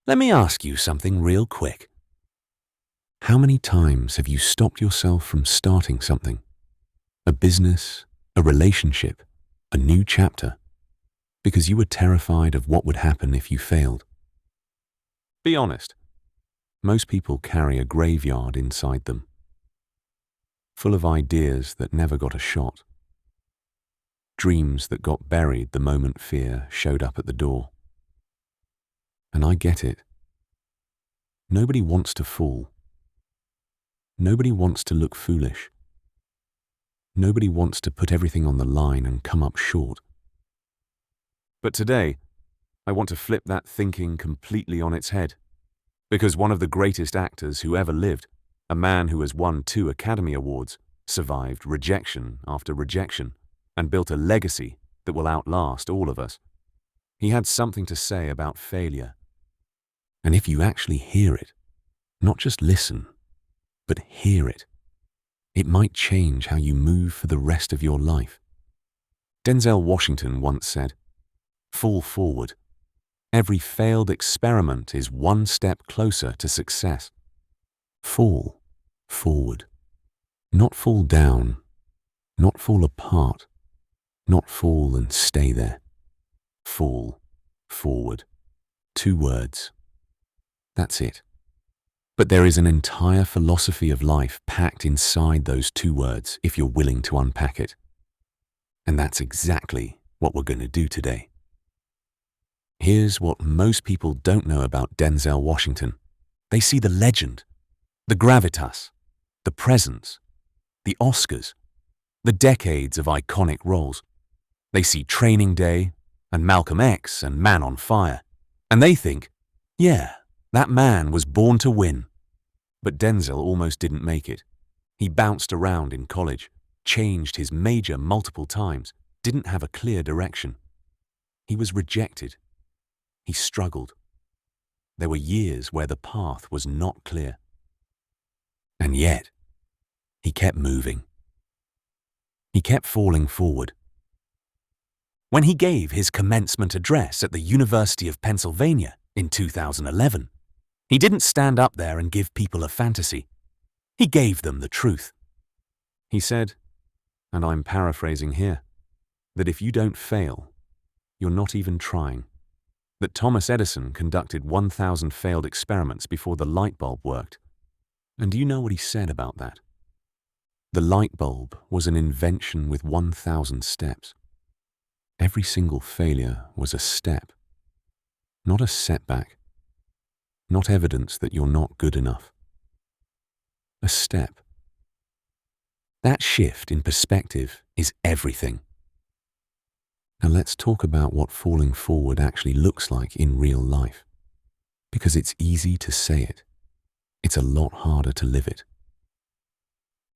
Let me ask you something real quick. How many times have you stopped yourself from starting something? A business, a relationship, a new chapter, because you were terrified of what would happen if you failed? Be honest. Most people carry a graveyard inside them, full of ideas that never got a shot, dreams that got buried the moment fear showed up at the door. And I get it. Nobody wants to fall. Nobody wants to look foolish. Nobody wants to put everything on the line and come up short. But today, I want to flip that thinking completely on its head. Because one of the greatest actors who ever lived, a man who has won 2 Academy Awards, survived rejection after rejection, and built a legacy that will outlast all of us. He had something to say about failure. And if you actually hear it, not just listen, but hear it, it might change how you move for the rest of your life. Denzel Washington once said, "Fall forward. Every failed experiment is one step closer to success." Fall forward. Not fall down, not fall apart, not fall and stay there. Fall forward. 2 words. That's it. But there is an entire philosophy of life packed inside those 2 words if you're willing to unpack it. And that's exactly what we're going to do today. Here's what most people don't know about Denzel Washington. They see the legend, the gravitas, the presence, the Oscars, the decades of iconic roles. They see Training Day and Malcolm X and Man on Fire. And they think, yeah, that man was born to win. But Denzel almost didn't make it. He bounced around in college, changed his major multiple times, didn't have a clear direction. He was rejected. He struggled. There were years where the path was not clear. And yet, he kept moving. He kept falling forward. When he gave his commencement address at the University of Pennsylvania in 2011, he didn't stand up there and give people a fantasy. He gave them the truth. He said, and I'm paraphrasing here, that if you don't fail, you're not even trying. That Thomas Edison conducted 1,000 failed experiments before the light bulb worked. And do you know what he said about that? The light bulb was an invention with 1,000 steps. Every single failure was a step, not a setback, not evidence that you're not good enough. A step. That shift in perspective is everything. Now let's talk about what falling forward actually looks like in real life. Because it's easy to say it. It's a lot harder to live it.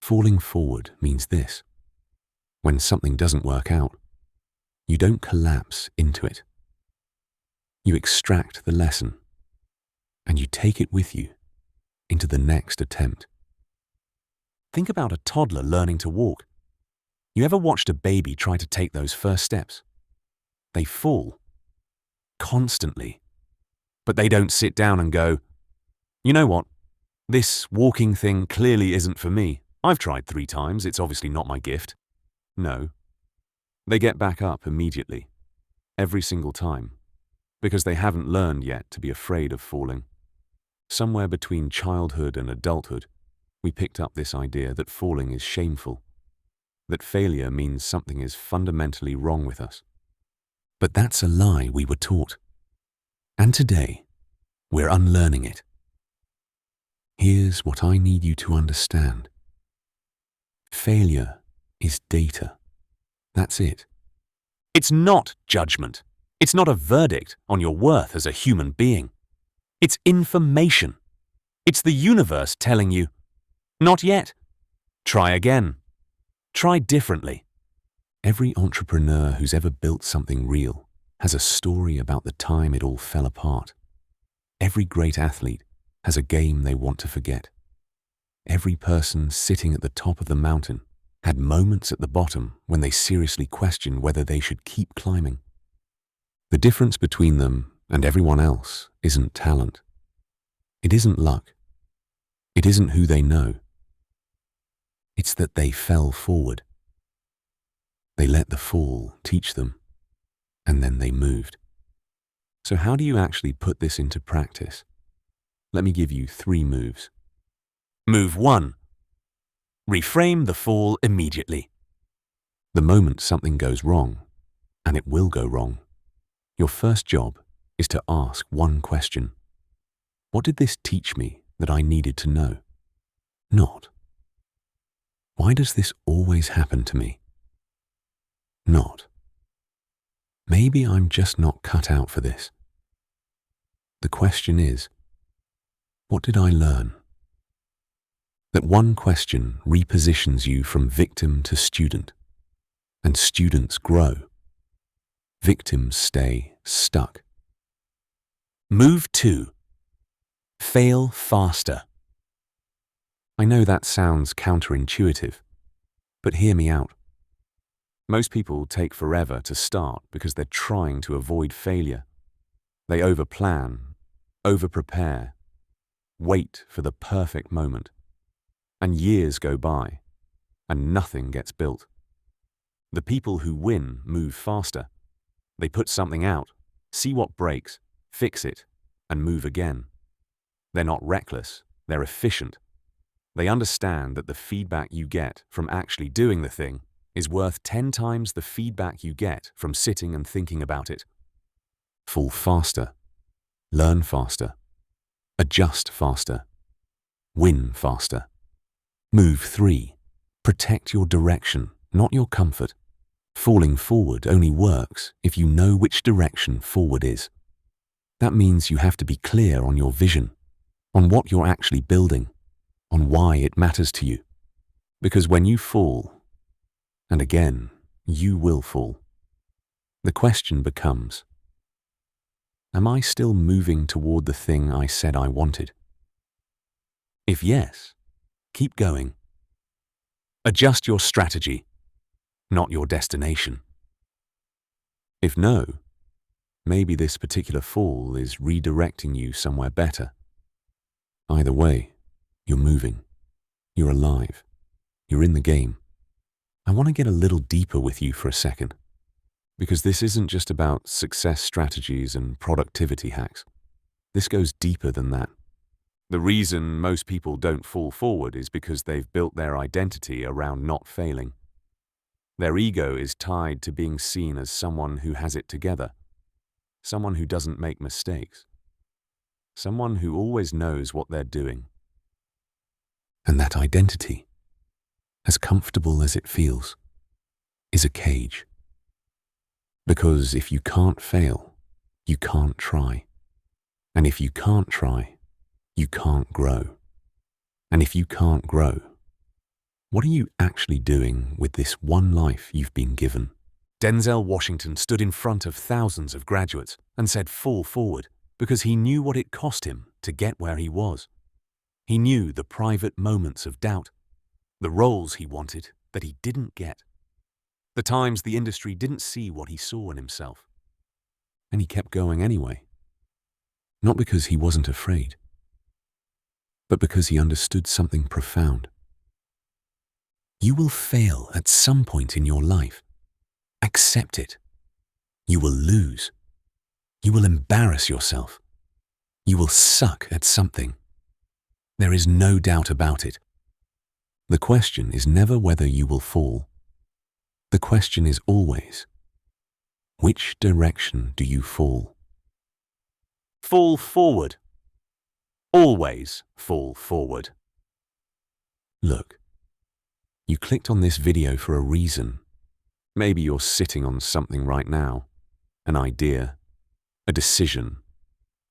Falling forward means this. When something doesn't work out, you don't collapse into it. You extract the lesson, and you take it with you into the next attempt. Think about a toddler learning to walk. You ever watched a baby try to take those first steps? They fall. Constantly. But they don't sit down and go, you know what? This walking thing clearly isn't for me. I've tried 3 times, it's obviously not my gift. No. They get back up immediately. Every single time. Because they haven't learned yet to be afraid of falling. Somewhere between childhood and adulthood, we picked up this idea that falling is shameful. That failure means something is fundamentally wrong with us. But that's a lie we were taught. And today, we're unlearning it. Here's what I need you to understand. Failure is data. That's it. It's not judgment. It's not a verdict on your worth as a human being. It's information. It's the universe telling you, not yet. Try again. Try differently. Every entrepreneur who's ever built something real has a story about the time it all fell apart. Every great athlete has a game they want to forget. Every person sitting at the top of the mountain had moments at the bottom when they seriously questioned whether they should keep climbing. The difference between them and everyone else isn't talent. It isn't luck. It isn't who they know. It's that they fell forward. They let the fall teach them, and then they moved. So how do you actually put this into practice? Let me give you 3 moves. Move 1. Reframe the fall immediately. The moment something goes wrong, and it will go wrong, your first job is to ask one question. What did this teach me that I needed to know? Not, why does this always happen to me? Not, maybe I'm just not cut out for this. The question is, what did I learn? That one question repositions you from victim to student, and students grow. Victims stay stuck. Move 2. Fail faster. I know that sounds counterintuitive, but hear me out. Most people take forever to start because they're trying to avoid failure. They overplan, overprepare, wait for the perfect moment. And years go by, and nothing gets built. The people who win move faster. They put something out, see what breaks, fix it, and move again. They're not reckless, they're efficient. They understand that the feedback you get from actually doing the thing is worth 10 times the feedback you get from sitting and thinking about it. Fall faster, learn faster, adjust faster, win faster. Move 3. Protect your direction, not your comfort. Falling forward only works if you know which direction forward is. That means you have to be clear on your vision, on what you're actually building, on why it matters to you. Because when you fall, and again, you will fall, the question becomes, am I still moving toward the thing I said I wanted? If yes, keep going. Adjust your strategy, not your destination. If no, maybe this particular fall is redirecting you somewhere better. Either way, you're moving, you're alive, you're in the game. I want to get a little deeper with you for a second, because this isn't just about success strategies and productivity hacks. This goes deeper than that. The reason most people don't fall forward is because they've built their identity around not failing. Their ego is tied to being seen as someone who has it together, someone who doesn't make mistakes, someone who always knows what they're doing. And that identity, as comfortable as it feels, is a cage. Because if you can't fail, you can't try. And if you can't try, you can't grow. And if you can't grow, what are you actually doing with this one life you've been given? Denzel Washington stood in front of thousands of graduates and said fall forward because he knew what it cost him to get where he was. He knew the private moments of doubt, the roles he wanted that he didn't get, the times the industry didn't see what he saw in himself. And he kept going anyway. Not because he wasn't afraid, but because he understood something profound. You will fail at some point in your life. Accept it. You will lose. You will embarrass yourself. You will suck at something. There is no doubt about it. The question is never whether you will fall. The question is always, which direction do you fall? Fall forward. Always fall forward. Look, you clicked on this video for a reason. Maybe you're sitting on something right now, an idea, a decision,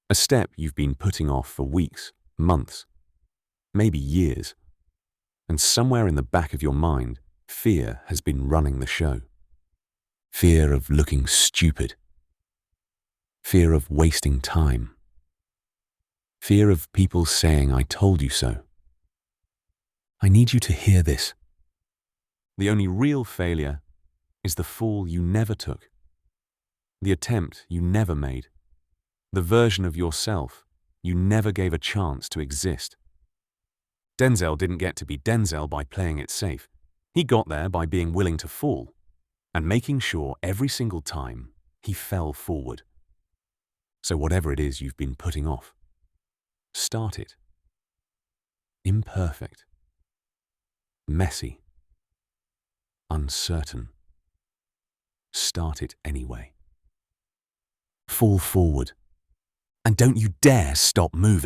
a step you've been putting off for weeks, months, maybe years. And somewhere in the back of your mind, fear has been running the show. Fear of looking stupid. Fear of wasting time. Fear of people saying, "I told you so." I need you to hear this. The only real failure is the fall you never took, the attempt you never made, The version of yourself you never gave a chance to exist. Denzel didn't get to be Denzel by playing it safe. He got there by being willing to fall and making sure every single time he fell forward. So whatever it is you've been putting off, start it. Imperfect, messy, uncertain. Start it anyway. Fall forward. And don't you dare stop moving.